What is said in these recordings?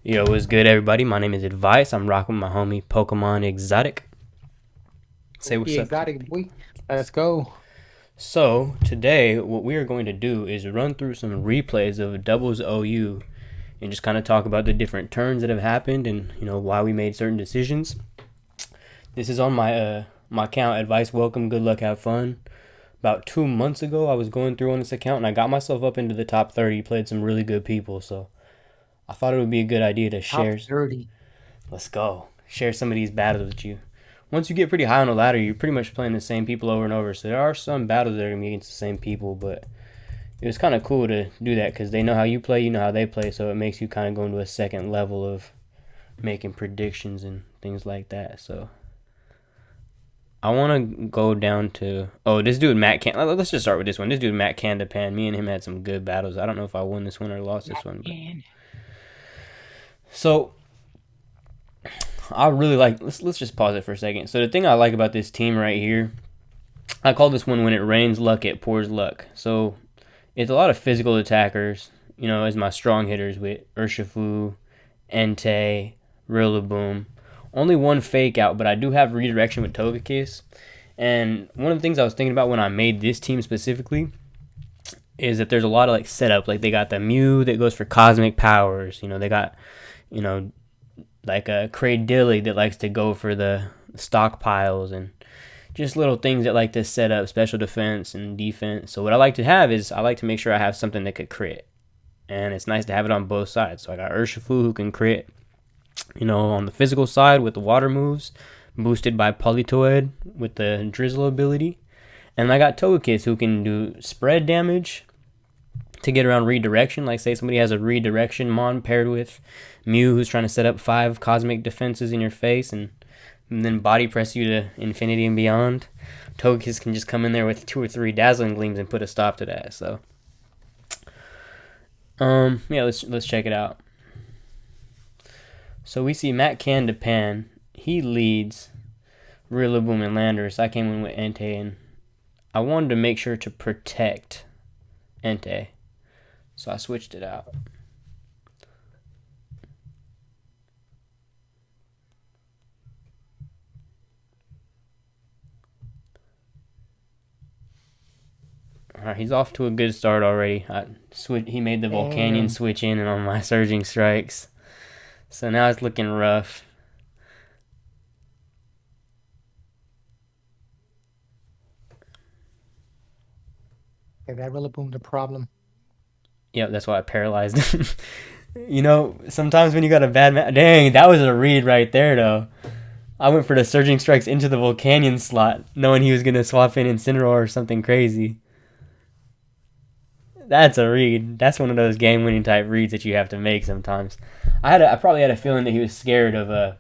Yo, what's good, everybody? My name is Advice. I'm rocking with my homie Pokemon Exotic. Say what's Okay, up to exotic boy. Let's go. So, today, what we are going to do is run through some replays of Doubles OU and just kind of talk about the different turns that have happened and, why we made certain decisions. This is on my account, Advice Welcome, Good Luck, Have Fun. About 2 months ago, I was going through on this account and I got myself up into the top 30, played some really good people, so I thought it would be a good idea to Top share. 30. Let's go. Share some of these battles with you. Once you get pretty high on the ladder, you're pretty much playing the same people over and over. So there are some battles that are going to be against the same people, but it was kind of cool to do that because they know how you play, you know how they play, so it makes you kind of go into a second level of making predictions and things like that. So I want to go down to this dude Matt Can. Let's just start with this one. This dude Matt Candapan. Me and him had some good battles. I don't know if I won this one or lost this one, but Man. so I really like. Let's just pause it for a second. So the thing I like about this team right here, I call this one when it rains luck, it pours luck. So it's a lot of physical attackers. As my strong hitters with Urshifu, Entei, Rillaboom. Only one fake out, but I do have redirection with Togekiss. And one of the things I was thinking about when I made this team specifically is that there's a lot of like setup. Like they got the Mew that goes for cosmic powers. They got you know like a Cradilly that likes to go for the stockpiles and just little things that like to set up special defense and defense. So what I like to have is I like to make sure I have something that could crit. And it's nice to have it on both sides. So I got Urshifu who can crit, on the physical side with the water moves, boosted by Politoed with the Drizzle ability. And I got Togekiss who can do spread damage to get around redirection. Like say somebody has a redirection mon paired with Mew who's trying to set up 5 cosmic defenses in your face and then body press you to infinity and beyond. Togekiss can just come in there with 2 or 3 dazzling gleams and put a stop to that. So yeah, let's check it out. So we see Matt Candapan. He leads Rillaboom and Landorus. I came in with Entei and I wanted to make sure to protect Entei. So I switched it out. Alright, he's off to a good start already. He made the Volcanion Damn. switch in and on my Surging Strikes. So now it's looking rough. Okay, that really boomed the problem. Yep, that's why I paralyzed him. Sometimes when you got a bad dang, that was a read right there though. I went for the Surging Strikes into the Volcanion slot, knowing he was gonna swap in Incineroar or something crazy. That's a read. That's one of those game-winning type reads that you have to make sometimes. I probably had a feeling that he was scared of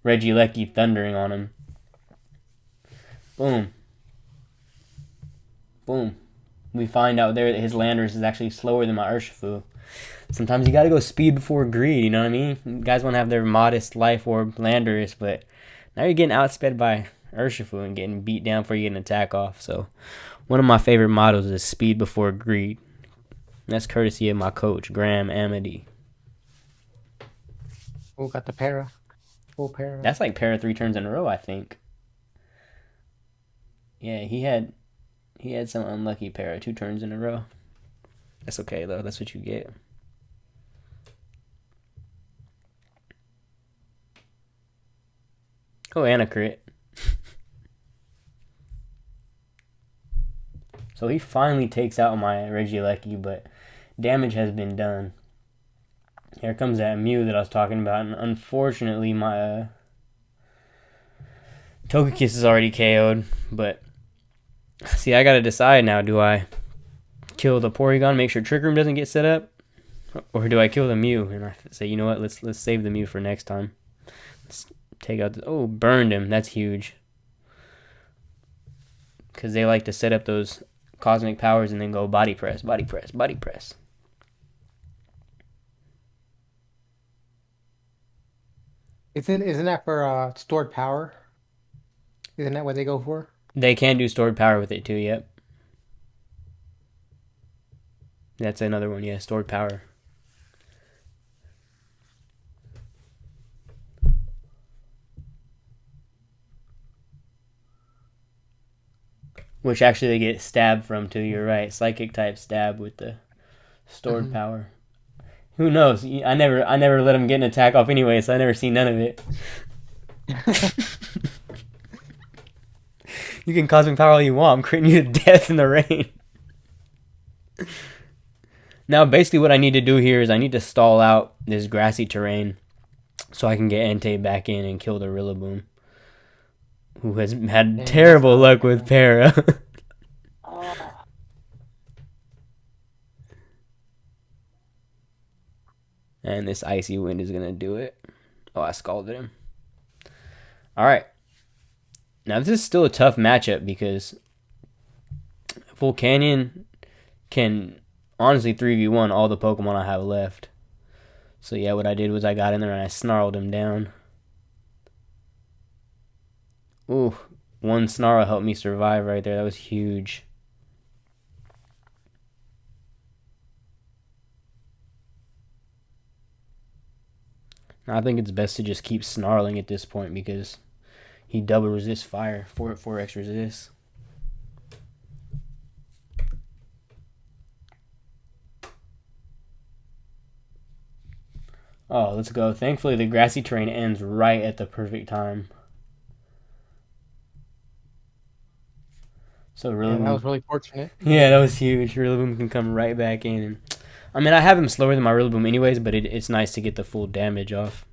Regieleki thundering on him. Boom, boom. We find out there that his Landers is actually slower than my Urshifu. Sometimes you gotta go speed before greed, you know what I mean? You guys want to have their modest life orb Landorus, but now you're getting outsped by Urshifu and getting beat down before you get an attack off. So one of my favorite mottos is speed before greed. That's courtesy of my coach, Graham Amity. Oh, got the para. Full para. That's like para 3 turns in a row, I think. Yeah, he had some unlucky para 2 turns in a row. That's okay though. That's what you get. Oh, and a crit. So he finally takes out my Regieleki, but damage has been done. Here comes that Mew that I was talking about, and unfortunately my Togekiss is already KO'd, but see, I gotta decide now, do I kill the Porygon, make sure Trick Room doesn't get set up, or do I kill the Mew? And I say, you know what, let's save the Mew for next time. Let's take out burned him, that's huge. Because they like to set up those cosmic powers and then go body press, body press, body press. Isn't that for stored power? Isn't that what they go for? They can do stored power with it too, yep. That's another one, yeah, stored power. which actually they get stabbed from too. You're right, psychic type stab with the stored Hmm. power. Who knows? I never let him get an attack off anyway, so I never seen none of it. You can cosmic power all you want. I'm creating you to death in the rain. Now, basically, what I need to do here is I need to stall out this grassy terrain so I can get Entei back in and kill the Rillaboom, who has had Dang, that's terrible not luck fair. with Para. Oh. And this icy wind is gonna do it. Oh, I scalded him. All right. Now this is still a tough matchup because Volcanion can honestly 3v1 all the Pokemon I have left. So yeah, what I did was I got in there and I snarled him down. Ooh, one snarl helped me survive right there. That was huge. Now, I think it's best to just keep snarling at this point because he double resists fire, 4x resist. Oh, let's go. Thankfully, the grassy terrain ends right at the perfect time. So Yeah, that Rillaboom, was really fortunate. yeah, that was huge. Rillaboom can come right back in. And, I mean, I have him slower than my Rillaboom anyways, but it's nice to get the full damage off.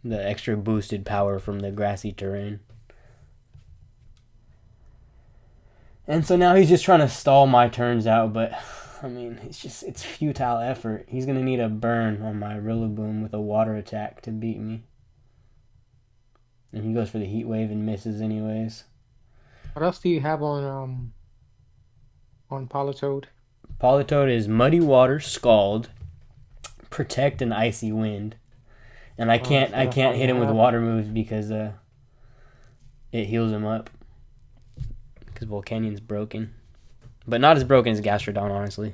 The extra boosted power from the grassy terrain. And so now he's just trying to stall my turns out, but I mean, it's futile effort. He's gonna need a burn on my Rillaboom with a water attack to beat me. And he goes for the heat wave and misses anyways. What else do you have on Politoed? Politoed is Muddy Water, Scald, Protect, and Icy Wind. And I Oh, can't so I that's all can't you hit him with have. water moves because it heals him up. Because Volcanion's broken. But not as broken as Gastrodon, honestly.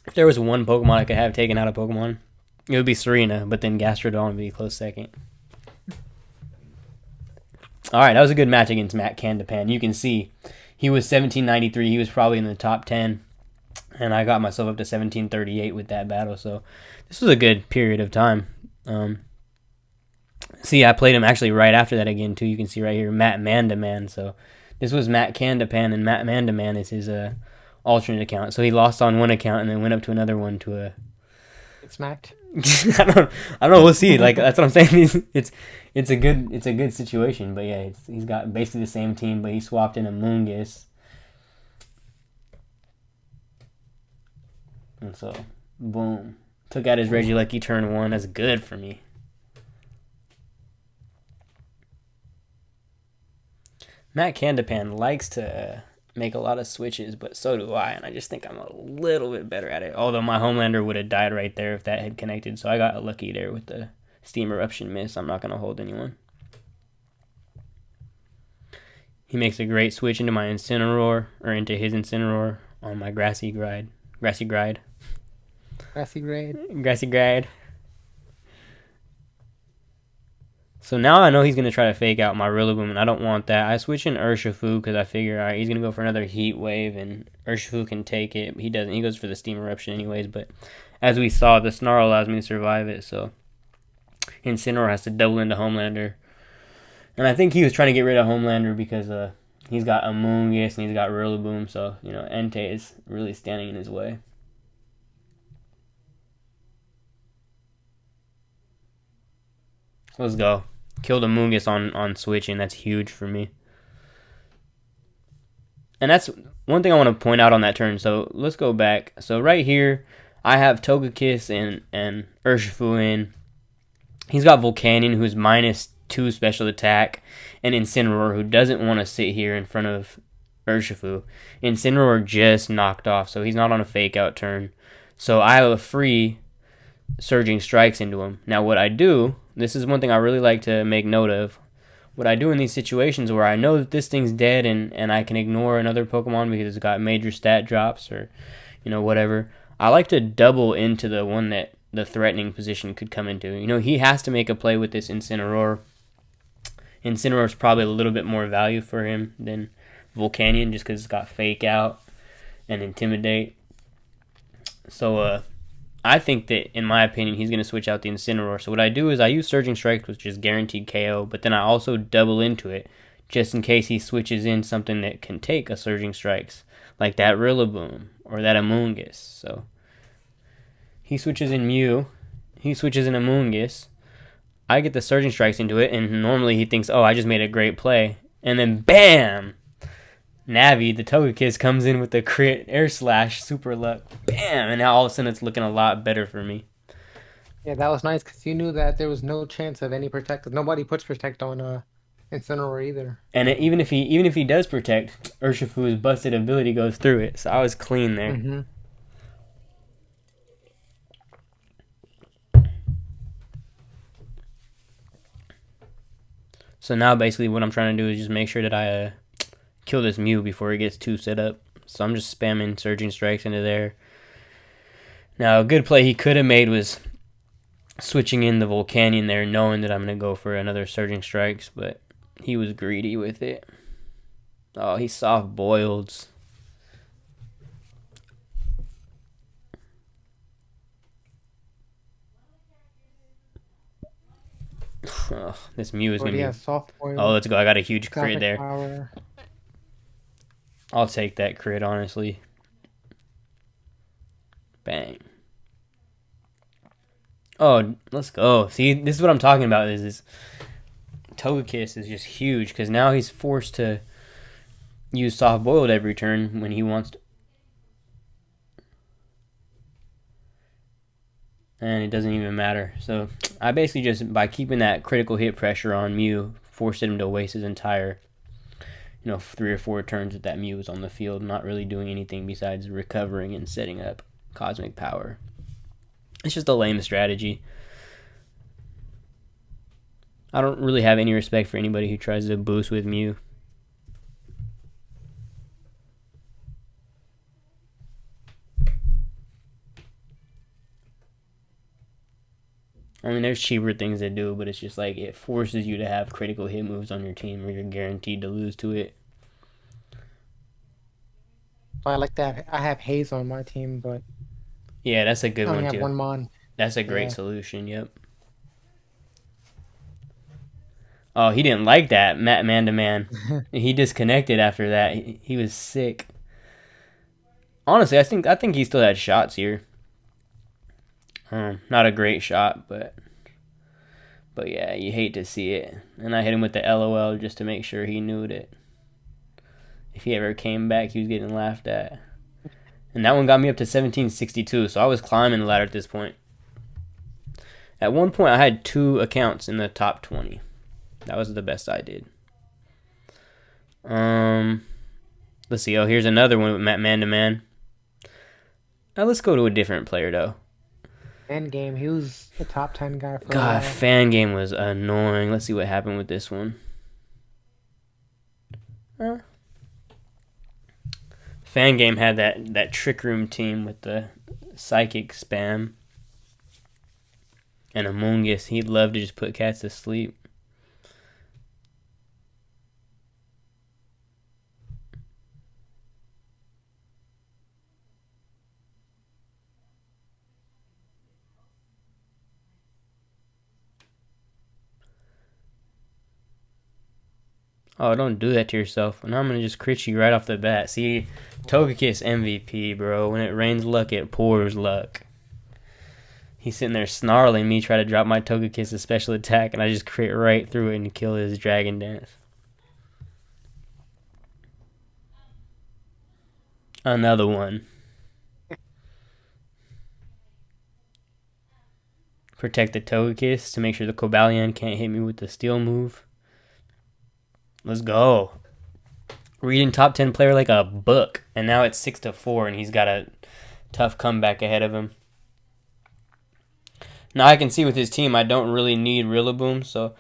If there was one Pokemon I could have taken out of Pokemon, it would be Serena, but then Gastrodon would be a close second. Alright, that was a good match against Matt Candapan. You can see he was 1793. He was probably in the top 10. And I got myself up to 1738 with that battle. So this was a good period of time. See, I played him actually right after that again, too. You can see right here, Matt Mandaman. So this was Matt Candapan, and Matt Mandaman is his alternate account. So he lost on one account and then went up to another one to a. It's smacked. I don't know. We'll see. Like that's what I'm saying. It's a good situation. But yeah, he's got basically the same team, but he swapped in a Moongus, and so boom, took out his Regieleki turn one. That's good for me. Matt Candapan likes to make a lot of switches, but so do I, and I just think I'm a little bit better at it. Although my Homelander would have died right there if that had connected, so I got lucky there with the Steam Eruption miss. I'm not going to hold anyone. He makes a great switch into my Incineroar, or into his Incineroar on my Grassy Gride. Grassy Gride. Grassy grade. Grassy Gride. So now I know he's going to try to fake out my Rillaboom, and I don't want that. I switch in Urshifu because I figure, alright, he's going to go for another Heat Wave, and Urshifu can take it. He doesn't. He goes for the Steam Eruption anyways, but as we saw, the Snarl allows me to survive it, so Incineroar has to double into Homelander. And I think he was trying to get rid of Homelander because he's got Amoonguss and he's got Rillaboom, so, Entei is really standing in his way. Let's go. Killed Amoonguss on switching. That's huge for me. And that's one thing I want to point out on that turn. So let's go back. So right here, I have Togekiss and Urshifu in. He's got Volcanion, who's -2 special attack, and Incineroar, who doesn't want to sit here in front of Urshifu. Incineroar just knocked off, so he's not on a fake out turn. So I have a free Surging Strikes into him. Now what I do, this is one thing I really like to make note of. What I do in these situations where I know that this thing's dead and I can ignore another Pokemon because it's got major stat drops or, whatever, I like to double into the one that the threatening position could come into. You know, he has to make a play with this Incineroar. Incineroar's probably a little bit more value for him than Volcanion just because it's got Fake Out and Intimidate. So, I think that, in my opinion, he's going to switch out the Incineroar. So what I do is I use Surging Strikes, which is guaranteed KO, but then I also double into it just in case he switches in something that can take a Surging Strikes, like that Rillaboom or that Amoonguss. So he switches in Mew, he switches in Amoonguss, I get the Surging Strikes into it, and normally he thinks, oh, I just made a great play. And then BAM! Navi, the Togekiss, comes in with the crit Air Slash, Super Luck. BAM! And now all of a sudden it's looking a lot better for me. Yeah, that was nice because you knew that there was no chance of any protect. 'Cause nobody puts protect on Incineroar either. And even if he does protect, Urshifu's busted ability goes through it. So I was clean there. Mm-hmm. So now basically what I'm trying to do is just make sure that I kill this Mew before he gets too set up. So I'm just spamming Surging Strikes into there. Now a good play he could have made was switching in the Volcanion there, knowing that I'm going to go for another Surging Strikes, but he was greedy with it. Oh, he soft boiled. Oh, this Mew is But going to yeah, be... soft boil. Oh, let's go. I got a huge crit Gothic there. power. I'll take that crit, honestly. Bang. Oh, let's go. See, this is what I'm talking about. Is Togekiss is just huge because now he's forced to use soft boiled every turn when he wants to. And it doesn't even matter. So I basically just, by keeping that critical hit pressure on Mew, forced him to waste his entire, 3 or 4 turns that Mew was on the field, not really doing anything besides recovering and setting up Cosmic Power. It's just a lame strategy. I don't really have any respect for anybody who tries to boost with Mew. I mean, there's cheaper things to do, but it's just like it forces you to have critical hit moves on your team or you're guaranteed to lose to it. I like that. I have Haze on my team, but Yeah, that's a good I only one have too. one Mon. That's a great Yeah. solution, yep. Oh, he didn't like that, man to man. He disconnected after that. He was sick. Honestly, I think he still had shots here. Not a great shot, but yeah, you hate to see it. And I hit him with the LOL just to make sure he knew that if he ever came back, he was getting laughed at. And that one got me up to 1762, so I was climbing the ladder at this point. At one point, I had 2 accounts in the top 20. That was the best I did. Let's see. Oh, here's another one with man to man. Now let's go to a different player though. End game. He was a top 10 guy for a God, while. fan game was annoying. Let's see what happened with this one. Fan game had that trick room team with the psychic spam. And Amoonguss, he'd love to just put cats to sleep. Oh, don't do that to yourself. And I'm going to just crit you right off the bat. See, Togekiss MVP, bro. When it rains luck, it pours luck. He's sitting there snarling me, try to drop my Togekiss' special attack, and I just crit right through it and kill his Dragon Dance. Another one. Protect the Togekiss to make sure the Cobalion can't hit me with the Steel move. Let's go. Reading top 10 player like a book. And now it's 6-4 and he's got a tough comeback ahead of him. Now I can see with his team I don't really need Rillaboom, so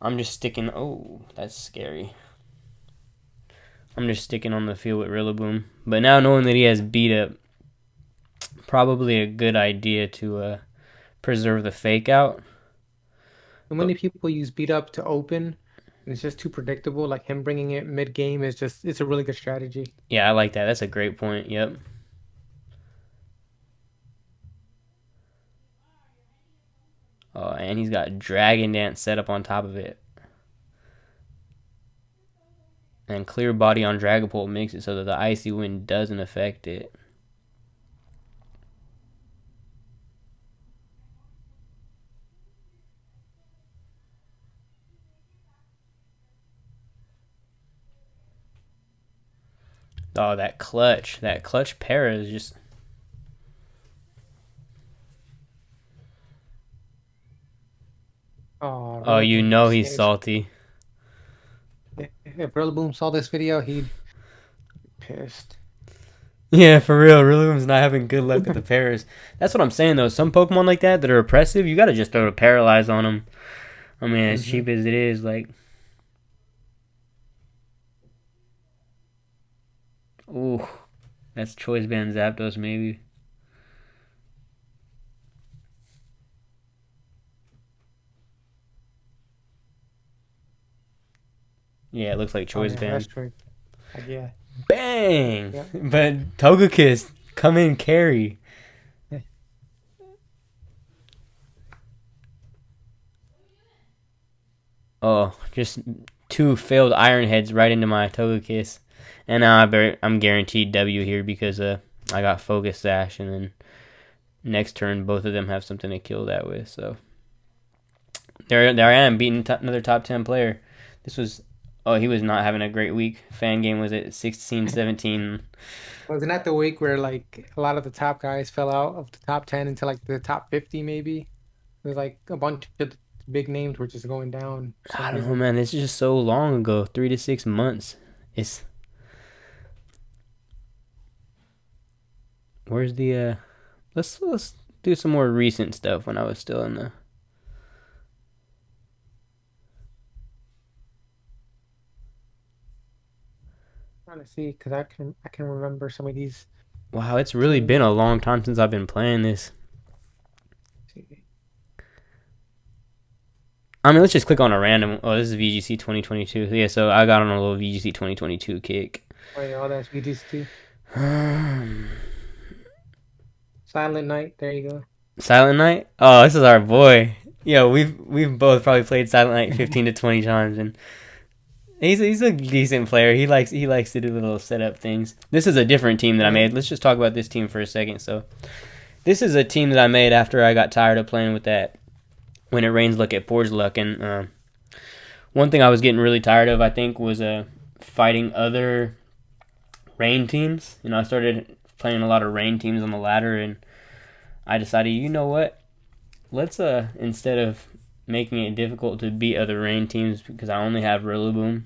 I'm just sticking... Oh, that's scary. I'm just sticking on the field with Rillaboom. But now knowing that he has beat up, probably a good idea to preserve the fake out. And But many people use beat up to open, and it's just too predictable. Like him bringing it mid game is just it's a really good strategy. yeah, I like that. That's a great point. Yep. Oh, and he's got Dragon Dance set up on top of it. And Clear Body on Dragapult makes it so that the Icy Wind doesn't affect it. Oh, that clutch. That clutch para is just. Oh, Oh, you Rillaboom know just he's finished. salty. If Rillaboom saw this video, he'd be pissed. Yeah, for real. Rillaboom's not having good luck with the paras. That's what I'm saying, though. Some Pokemon like that are oppressive, you gotta just throw a Paralyze on them. I mean, as Hmm. cheap as it is, like. Ooh. That's Choice Band Zapdos, maybe. Yeah, it looks like Oh Choice yeah, that's Band. true. Like, yeah, Bang! yeah. But Togekiss, come in, carry. Oh, just two failed Iron Heads right into my Togekiss. And now I'm guaranteed W here because I got Focus Sash, and then next turn both of them have something to kill that with. So there I am beating another top 10 player. This was he was not having a great week. Fan game was at 16-17. Wasn't that the week where like a lot of the top guys fell out of the top 10 into like the top 50 maybe? There's like a bunch of the big names were just going down for some I don't know, reason. man. This is just so long ago, 3 to 6 months. It's where's the let's do some more recent stuff when I was still in the. Trying to see because I can remember some of these Wow, it's really been teams. a long time since I've been playing this. See. I mean, let's just click on a random. Oh, this is VGC 2022. Yeah, so I got on a little VGC 2022 kick. Oh yeah, all that's VGC. Silent Night. There you go. Silent Night. Oh, this is our boy. Yeah, we've both probably played Silent Night 15 to 20 times, and he's a decent player. He likes to do little setup things. This is a different team that I Yeah. made. Let's just talk about this team for a second. So, this is a team that I made after I got tired of playing with that when it rains luck, it pours luck, and one thing I was getting really tired of, I think, was fighting other rain teams. I started playing a lot of rain teams on the ladder, and I decided, you know what? Let's instead of making it difficult to beat other rain teams because I only have Rillaboom,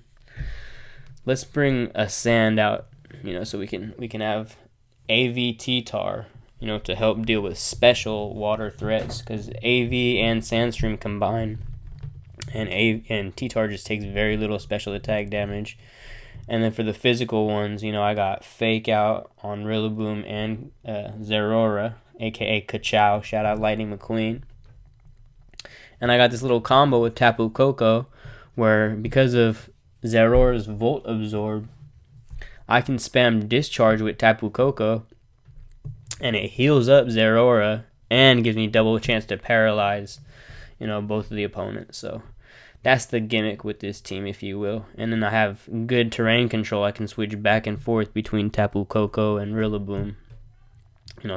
let's bring a sand out. So we can have AV Tar. To help deal with special water threats because AV and Sandstream combine, and T-Tar just takes very little special attack damage. And then for the physical ones, I got Fake Out on Rillaboom and Zerora, aka Kachow. Shout out Lightning McQueen. And I got this little combo with Tapu Koko, where because of Zerora's Volt Absorb, I can spam Discharge with Tapu Koko, and it heals up Zerora and gives me double chance to paralyze, both of the opponents. So that's the gimmick with this team, if you will. And then I have good terrain control. I can switch back and forth between Tapu Koko and Rillaboom.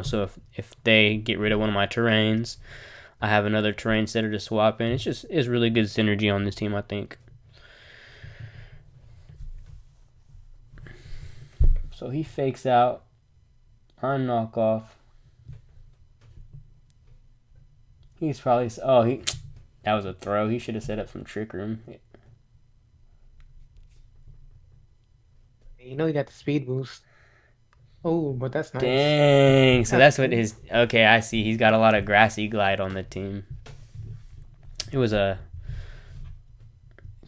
So if they get rid of one of my terrains, I have another terrain setter to swap in. It's really good synergy on this team, I think. So he fakes out on knockoff. He's probably that was a throw. He should have set up some Trick Room. You know you got the speed boost. Oh, but that's nice. Dang. So That's that's what cool. his. Okay, I see. He's got a lot of Grassy Glide on the team. It was a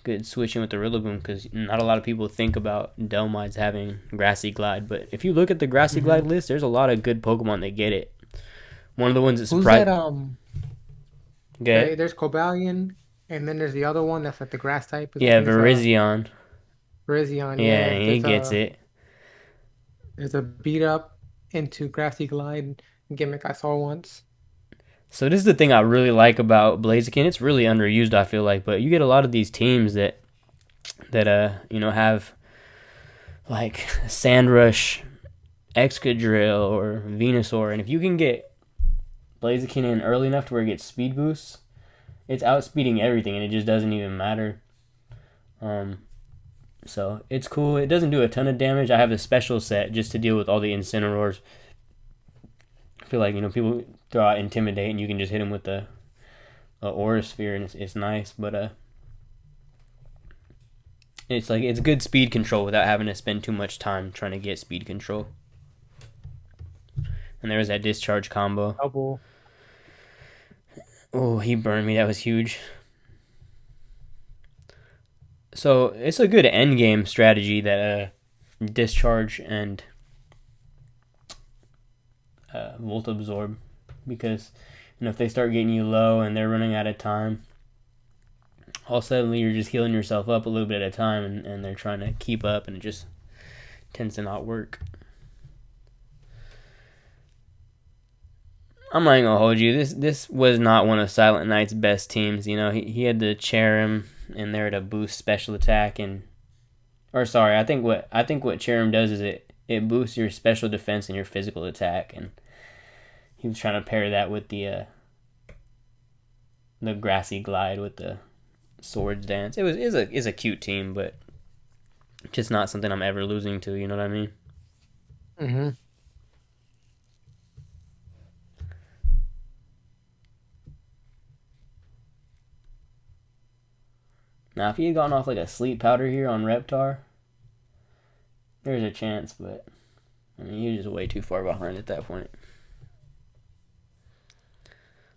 good switching with the Rillaboom because not a lot of people think about Delmides having Grassy Glide. But if you look at the Grassy Hmm. Glide list, there's a lot of good Pokemon that get it. One of the ones that Who's that? surprised. Good. There's Cobalion, and then there's the other one that's like the grass type. I Yeah, think it's Virizion. Virizion. Yeah, Yeah, he gets it. there's a beat up into Grassy Glide gimmick I saw once. So this is the thing I really like about Blaziken. It's really underused, I feel like, but you get a lot of these teams that have like Sandrush, Excadrill, or Venusaur, and if you can get Blaziken in early enough to where it gets speed boosts, it's outspeeding everything, and it just doesn't even matter. Um, so it's cool. It doesn't do a ton of damage. I have a special set just to deal with all the Incineroars. I feel like people throw out Intimidate, and you can just hit them with the Aura Sphere, and it's nice. But it's good speed control without having to spend too much time trying to get speed control. And there was that discharge combo. Double. Oh, he burned me. That was huge. So it's a good end game strategy that discharge and volt absorb, because if they start getting you low and they're running out of time, all suddenly you're just healing yourself up a little bit at a time, and they're trying to keep up, and it just tends to not work. I'm not even gonna hold you. This was not one of Silent Knight's best teams. He had the Cherim in there to boost special attack I think what Cherim does is it boosts your special defense and your physical attack, and he was trying to pair that with the Grassy Glide with the Swords Dance. It is a cute team, but just not something I'm ever losing to. You know what I mean? Mm-hmm. Now, if he had gone off like a sleep powder here on Reptar, there's a chance, but he was just way too far behind at that point.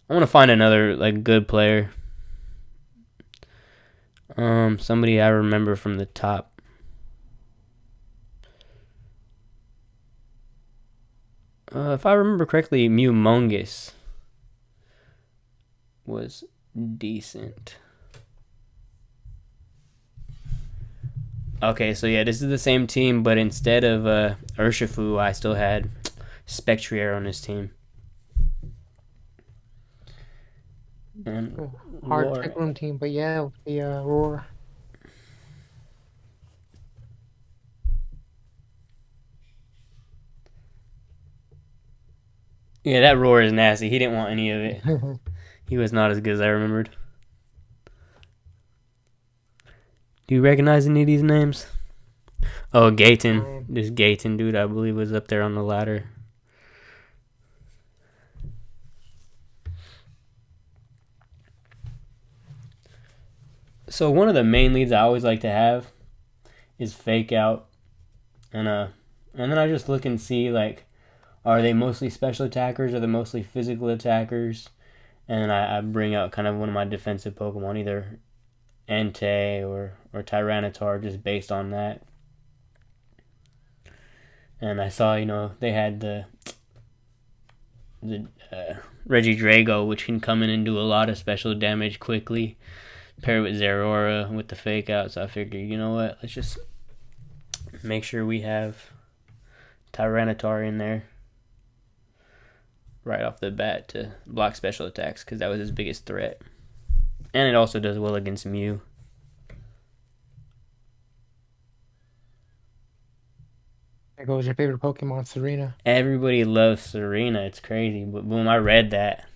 I want to find another good player. Somebody I remember from the top. If I remember correctly, Mungus was decent. Okay, so yeah, this is the same team, but instead of Urshifu, I still had Spectrier on his team. And hard Tech Room team, but yeah, the Roar. Yeah, that Roar is nasty. He didn't want any of it. He was not as good as I remembered. Do you recognize any of these names? Oh, Gayton. This Gayton dude, I believe, was up there on the ladder. So one of the main leads I always like to have is Fake Out. And then I just look and see, are they mostly special attackers? Are they mostly physical attackers? And then I bring out kind of one of my defensive Pokemon, either Entei or Tyranitar, just based on that. And I saw, they had the Regidrago, which can come in and do a lot of special damage quickly. Pair it with Zeraora with the Fake Out. So I figured, you know what? Let's just make sure we have Tyranitar in there right off the bat to block special attacks, because that was his biggest threat. And it also does well against Mew. There goes your favorite Pokemon, Serena. Everybody loves Serena. It's crazy. But boom, I read that.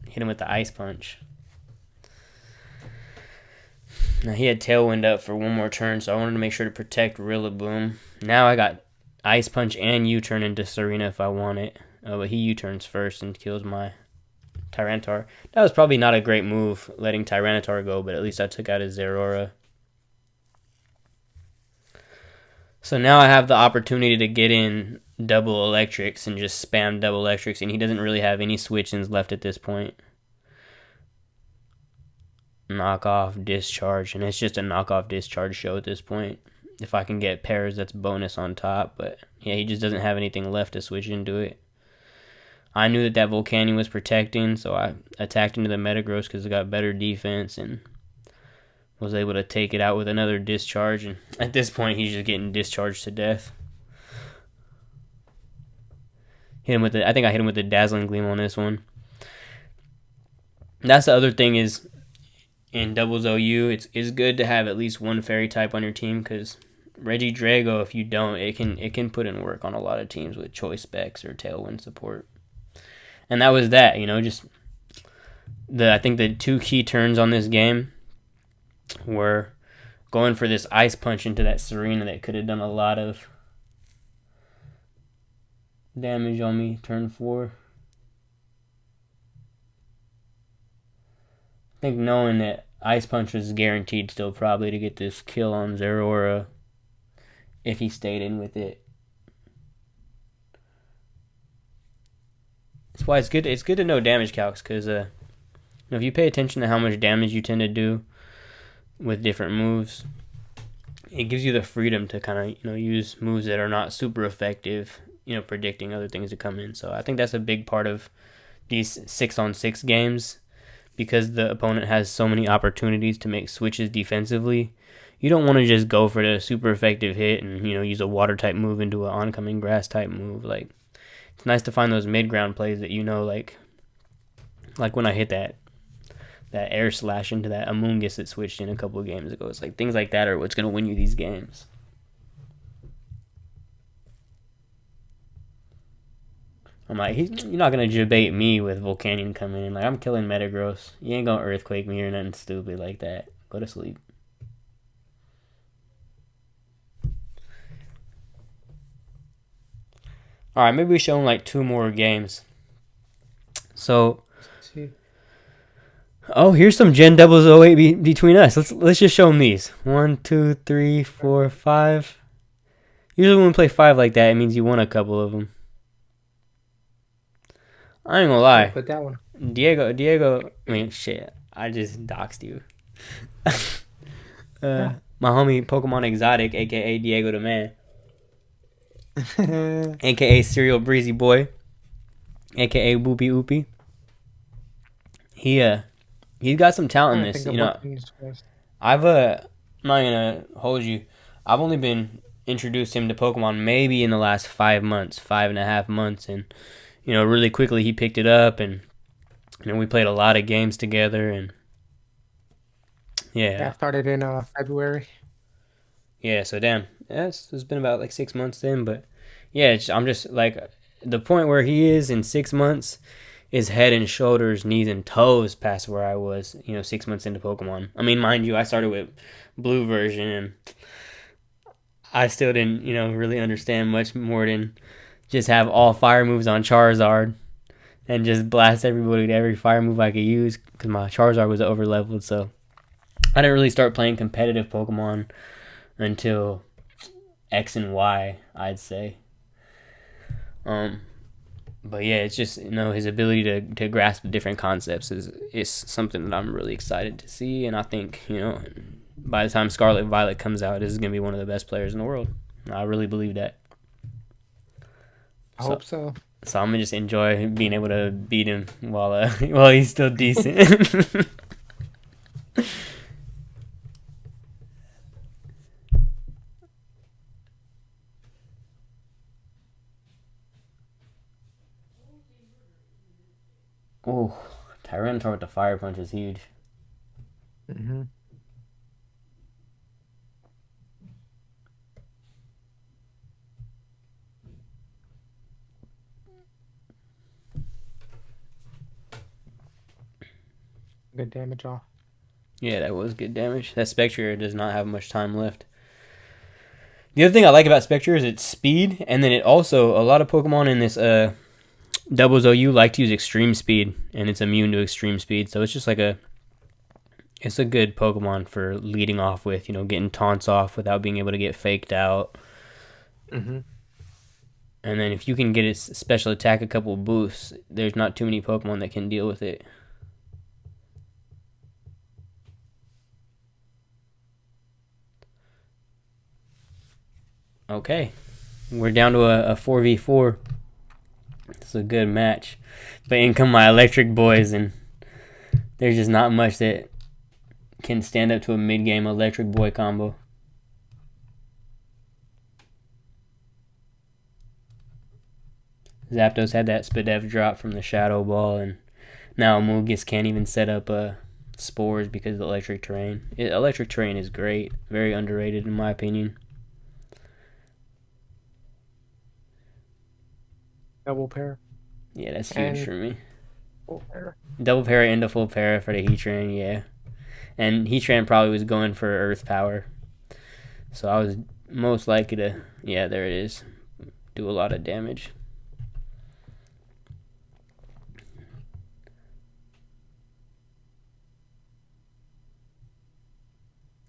Hit him with the Ice Punch. Now he had Tailwind up for one more turn, so I wanted to make sure to protect Rillaboom. Now I got Ice Punch and U-Turn into Serena if I want it. But he U-turns first and kills my Tyranitar. That was probably not a great move, letting Tyranitar go, but at least I took out his Zeraora. So now I have the opportunity to get in double electrics and just spam double electrics, and he doesn't really have any switch-ins left at this point. Knock off, discharge, and it's just a knock-off discharge show at this point. If I can get pairs, that's bonus on top, but yeah, he just doesn't have anything left to switch into it. I knew that Volcanion was protecting, so I attacked into the Metagross because it got better defense and was able to take it out with another discharge. And at this point, he's just getting discharged to death. I think I hit him with the Dazzling Gleam on this one. That's the other thing is in doubles OU, it's good to have at least one fairy type on your team because Regidrago, if you don't, it can put in work on a lot of teams with choice specs or tailwind support. And that was that, just I think the two key turns on this game were going for this ice punch into that Serena that could have done a lot of damage on me turn 4. I think knowing that ice punch was guaranteed still probably to get this kill on Zeraora if he stayed in with it. That's why it's good to know damage calcs because if you pay attention to how much damage you tend to do with different moves, it gives you the freedom to kind of use moves that are not super effective, predicting other things to come in. So I think that's a big part of these 6-on-6 games because the opponent has so many opportunities to make switches defensively. You don't want to just go for the super effective hit and use a water type move into an oncoming grass type move. Like it's nice to find those mid ground plays that like when I hit that air slash into that Amoonguss that switched in a couple of games ago. It's like things like that are what's going to win you these games. I'm like, you're not going to debate me with Volcanion coming in. Like, I'm killing Metagross. You ain't going to Earthquake me or nothing stupid like that. Go to sleep. Alright, maybe we show him like 2 more games. So, here's some Gen Doubles 08 between us. Let's just show them these. 1, 2, 3, 4, 5. Usually when we play 5 like that, it means you won a couple of them. I ain't gonna lie. Put that one. Diego. I mean, shit. I just doxed you. My homie Pokemon Exotic, aka Diego the Man, aka Serial Breezy Boy, aka Boopy Oopy. He's got some talent in this. I'm not gonna hold you. I've only been introduced him to Pokemon maybe in the last 5.5 months, and really quickly he picked it up, and we played a lot of games together, and yeah. That started in February. Yeah, so damn, it's been about like 6 months then, but yeah, I'm just like the point where he is in 6 months is head and shoulders, knees and toes past where I was, 6 months into Pokemon. I mean, mind you, I started with blue version, and I still didn't, really understand much more than just have all fire moves on Charizard and just blast everybody with every fire move I could use because my Charizard was over leveled. So I didn't really start playing competitive Pokemon until X and Y, I'd say. But yeah, it's just his ability to grasp different concepts is something that I'm really excited to see, and I think by the time Scarlet Violet comes out, this is gonna be one of the best players in the world. I really believe that. I hope so. So I'm gonna just enjoy being able to beat him while he's still decent. Oh, Tyranitar with the fire punch is huge. Mm-hmm. Good damage off. Yeah, that was good damage. That Spectre does not have much time left. The other thing I like about Spectre is its speed, and then it also, a lot of Pokemon in this Doubles OU like to use extreme speed, and it's immune to extreme speed, so it's just like it's a good Pokemon for leading off with, getting taunts off without being able to get faked out. Mm-hmm. And then if you can get its special attack a couple boosts, there's not too many Pokemon that can deal with it. Okay, we're down to a 4v4. a good match. But in come my electric boys, and there's just not much that can stand up to a mid-game electric boy combo. Zapdos had that Spadef drop from the Shadow Ball, and now Amogus can't even set up spores because of the electric terrain. Electric terrain is great. Very underrated in my opinion. Double pair. Yeah, that's huge And for me. full pair. Double para into full para for the Heatran, yeah. And Heatran probably was going for Earth Power. So I was most likely to, yeah, there it is, do a lot of damage.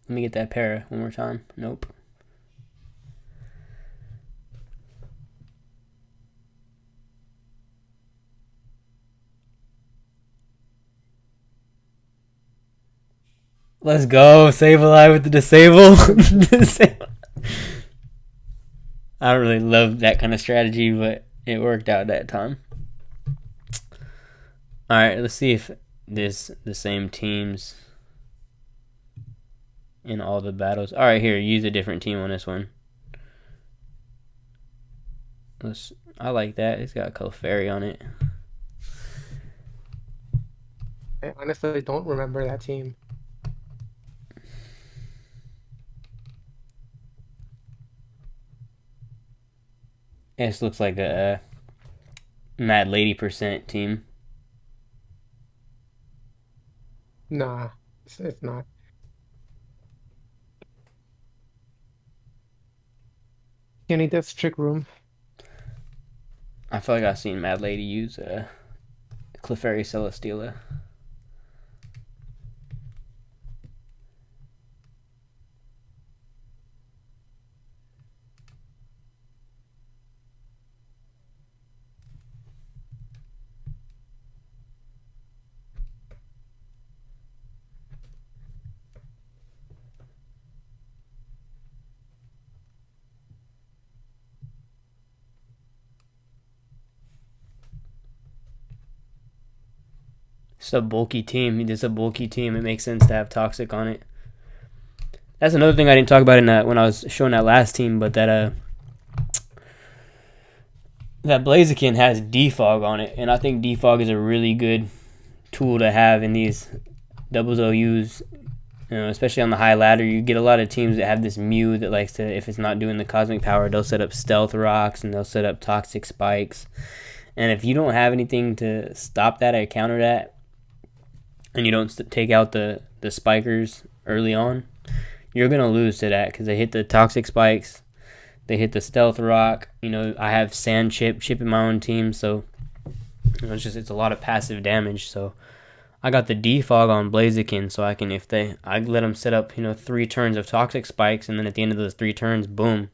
Let me get that para one more time. Nope. Let's go. Sableye with the disable. I don't really love that kind of strategy, but it worked out that time. Alright, let's see if this the same teams in all the battles. Alright, here, use a different team on this one. I like that. It's got Clefairy on it. I honestly don't remember that team. This looks like a Mad Lady % team. Nah, it's not. You need that Trick Room. I feel like I've seen Mad Lady use Clefairy Celesteela. It's a bulky team. It's a bulky team. It makes sense to have Toxic on it. That's another thing I didn't talk about in that when I was showing that last team, but that Blaziken has Defog on it, and I think Defog is a really good tool to have in these doubles OUs. Especially on the high ladder, you get a lot of teams that have this Mew that likes to, if it's not doing the cosmic power, they'll set up Stealth Rocks and they'll set up Toxic Spikes. And if you don't have anything to stop that or counter that, and you don't take out the spikers early on, you're going to lose to that because they hit the Toxic Spikes, they hit the Stealth Rock. I have Sand Chip in my own team, so it's a lot of passive damage. So I got the Defog on Blaziken, so I let them set up 3 turns of Toxic Spikes, and then at the end of those 3 turns, boom,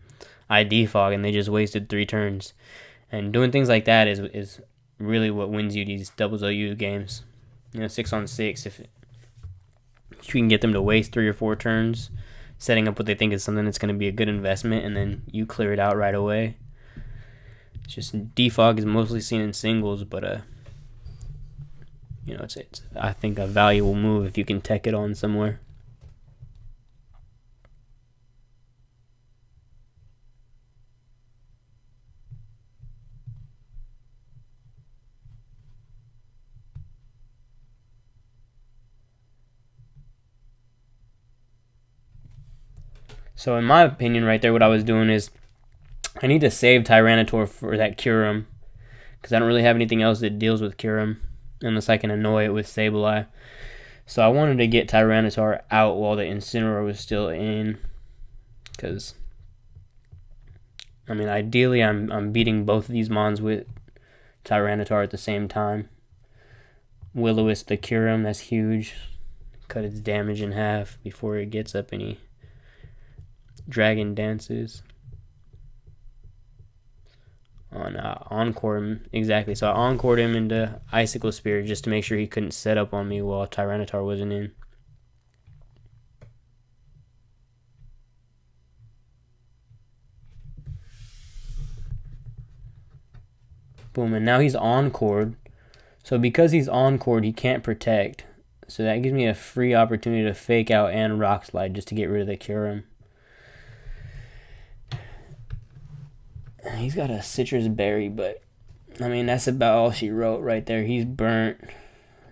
I Defog, and they just wasted 3 turns. And doing things like that is really what wins you these doubles OU games. 6-on-6, if you can get them to waste 3 or 4 turns setting up what they think is something that's going to be a good investment, and then you clear it out right away. It's just Defog is mostly seen in singles, but it's I think a valuable move if you can tech it on somewhere. So in my opinion right there, what I was doing is I need to save Tyranitar for that Kyurem, because I don't really have anything else that deals with Kyurem unless I can annoy it with Sableye. So I wanted to get Tyranitar out while the Incineroar was still in, because ideally I'm beating both of these mons with Tyranitar at the same time. Will-O-Wisp the Kyurem, that's huge. Cut its damage in half before it gets up any dragon dances. Encore him, exactly. So I encored him into Icicle Spear just to make sure he couldn't set up on me while Tyranitar wasn't in. Boom, and now he's on cord. So because he's on cord, he can't protect. So that gives me a free opportunity to fake out and rock slide just to get rid of the Kyurem. He's got a citrus berry, but I mean that's about all she wrote right there. He's burnt.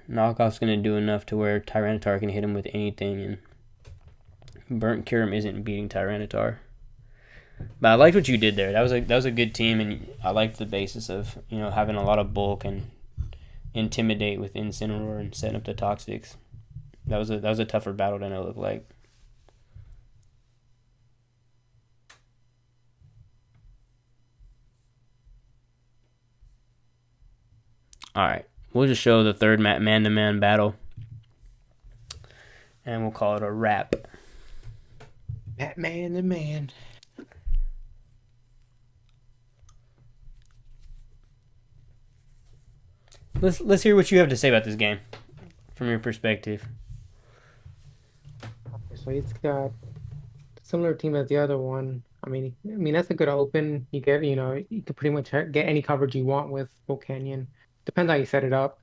Knockoff's gonna do enough to where Tyranitar can hit him with anything, and burnt Kyurem isn't beating Tyranitar. But I liked what you did there. That was a good team, and I liked the basis of having a lot of bulk and intimidate with Incineroar and setting up the Toxics. That was a tougher battle than it looked like. All right, we'll just show the third man-to-man battle, and we'll call it a wrap. That man to man. Let's hear what you have to say about this game, from your perspective. So he's got a similar team as the other one. I mean, that's a good open. You get, you can pretty much get any coverage you want with Volcanion. Depends how you set it up.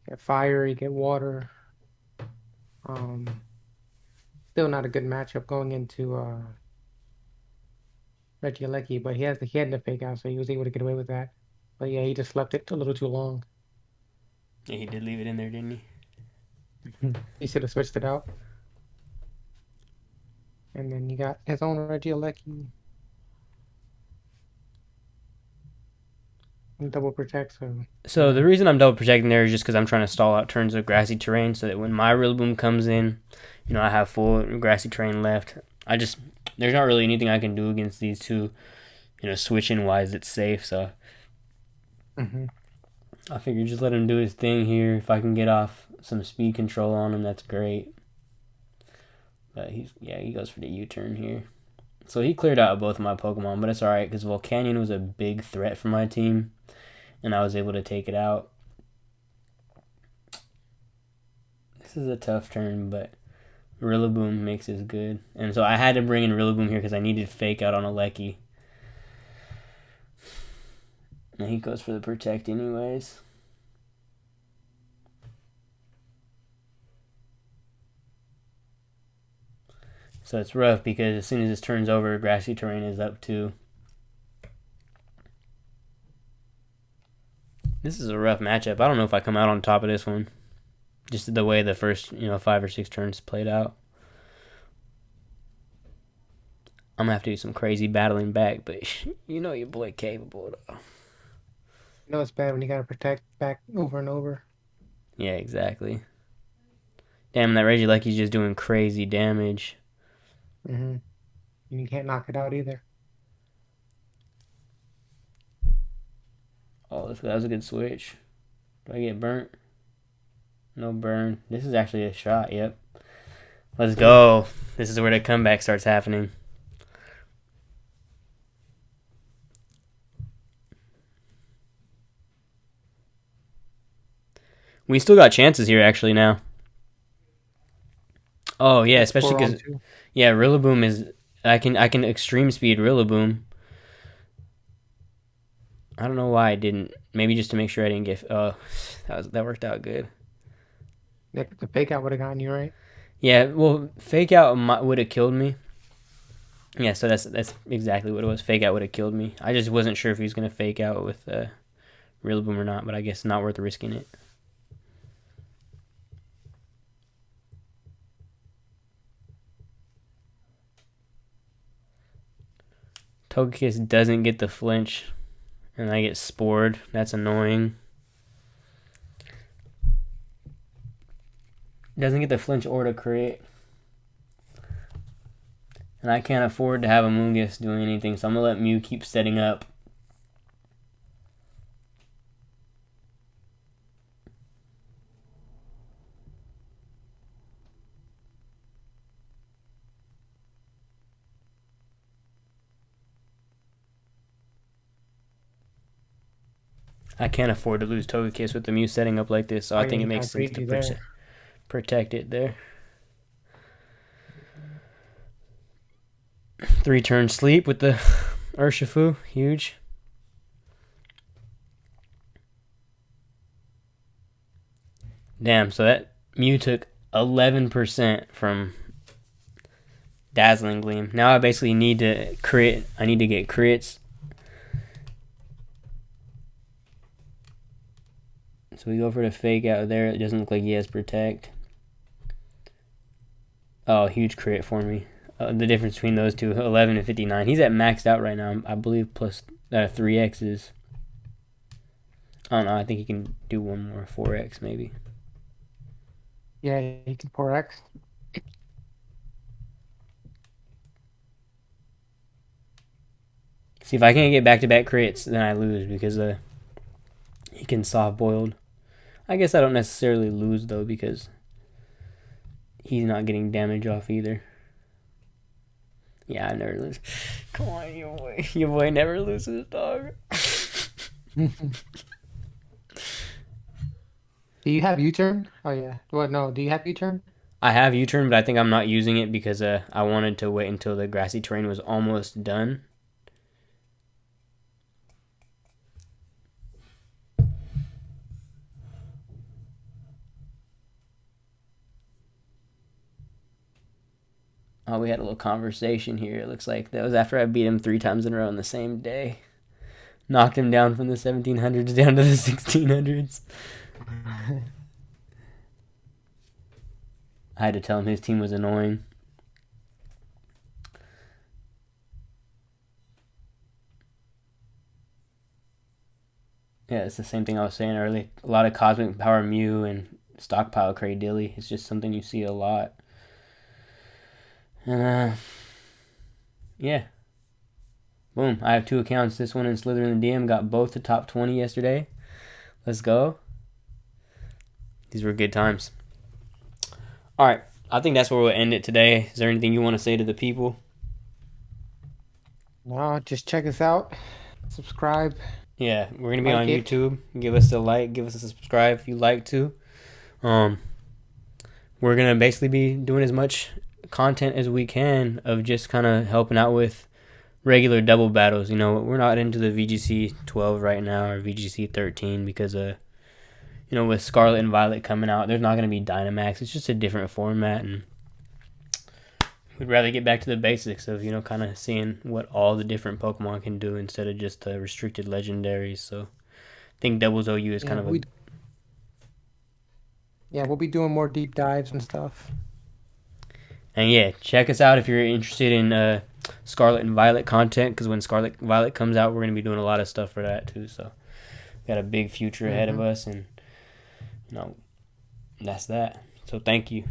You get fire, you get water. Still not a good matchup going into Regieleki, but he had the fake out, so he was able to get away with that. But yeah, he just left it a little too long. Yeah, he did leave it in there, didn't he? He should have switched it out. And then you got his own Regieleki. And double protect, so the reason I'm double protecting there is just because I'm trying to stall out turns of grassy terrain so that when my Rillaboom comes in, I have full grassy terrain left. There's not really anything I can do against these two. Switching wise, it's safe, so I figure just let him do his thing here. If I can get off some speed control on him, that's great. But he goes for the U-turn here. So he cleared out both of my Pokemon, but it's alright because Volcanion was a big threat for my team, and I was able to take it out. This is a tough turn, but Rillaboom makes it good. And so I had to bring in Rillaboom here because I needed fake out on a Lecky. And he goes for the protect anyways. So it's rough because as soon as this turns over, grassy terrain is up too. This is a rough matchup. I don't know if I come out on top of this one. Just the way the first 5 or 6 turns played out. I'm going to have to do some crazy battling back, but your boy capable though. It's bad when you got to protect back over and over. Yeah, exactly. Damn, that Regieleki's just doing crazy damage. And you can't knock it out either. Oh, that was a good switch. Do I get burnt? No burn. This is actually a shot, yep. Let's go. This is where the comeback starts happening. We still got chances here, actually, now. Oh, yeah, especially because... Yeah, Rillaboom is... I can extreme speed Rillaboom. I don't know why I didn't. Maybe just to make sure I didn't get... Oh, that worked out good. The fake out would have gotten you, right? Yeah, well, fake out would have killed me. Yeah, so that's exactly what it was. Fake out would have killed me. I just wasn't sure if he was going to fake out with Rillaboom or not, but I guess not worth risking it. Togekiss doesn't get the flinch, and I get spored. That's annoying. Doesn't get the flinch or to crit. And I can't afford to have a Moongus doing anything, so I'm going to let Mew keep setting up. I can't afford to lose Togekiss with the Mew setting up like this, so I think it makes sense to protect it there. 3-turn sleep with the Urshifu, huge. Damn, so that Mew took 11% from Dazzling Gleam. Now I basically need to crit. I need to get crits. So we go for the fake out there. It doesn't look like he has protect. Oh, huge crit for me. The difference between those two, 11 and 59. He's at maxed out right now, I believe, plus 3x's. I don't know. I think he can do one more 4x maybe. Yeah, he can 4x. See, if I can't get back-to-back crits, then I lose because he can soft boiled. I guess I don't necessarily lose though because he's not getting damage off either. Yeah, I never lose. Come on, your boy never loses, dog. Do you have U-turn? Oh yeah. What? No. Do you have U-turn? I have U-turn, but I think I'm not using it because I wanted to wait until the grassy terrain was almost done. Oh, we had a little conversation here. It looks like that was after I beat him 3 times in a row on the same day. Knocked him down from the 1700s down to the 1600s. I had to tell him his team was annoying. Yeah, it's the same thing I was saying earlier. A lot of Cosmic Power Mew and Stockpile Cradilly. It's just something you see a lot. And, yeah. Boom. I have 2 accounts. This one and Slytherin DM got both to top 20 yesterday. Let's go. These were good times. All right. I think that's where we'll end it today. Is there anything you want to say to the people? No, just check us out. Subscribe. Yeah, we're going to be Like on it. YouTube. Give us a like. Give us a subscribe if you like to. We're going to basically be doing as much content as we can of just kind of helping out with regular double battles. You know, we're not into the VGC 12 right now or VGC 13 because with Scarlet and Violet coming out, there's not going to be Dynamax. It's just a different format, and we'd rather get back to the basics of kind of seeing what all the different Pokemon can do instead of just the restricted legendaries. So I think Doubles OU is Yeah, kind of a we'll be doing more deep dives and stuff. And yeah, check us out if you're interested in Scarlet and Violet content, because when Scarlet and Violet comes out, we're going to be doing a lot of stuff for that too. So we got a big future ahead of us, and that's that. So thank you.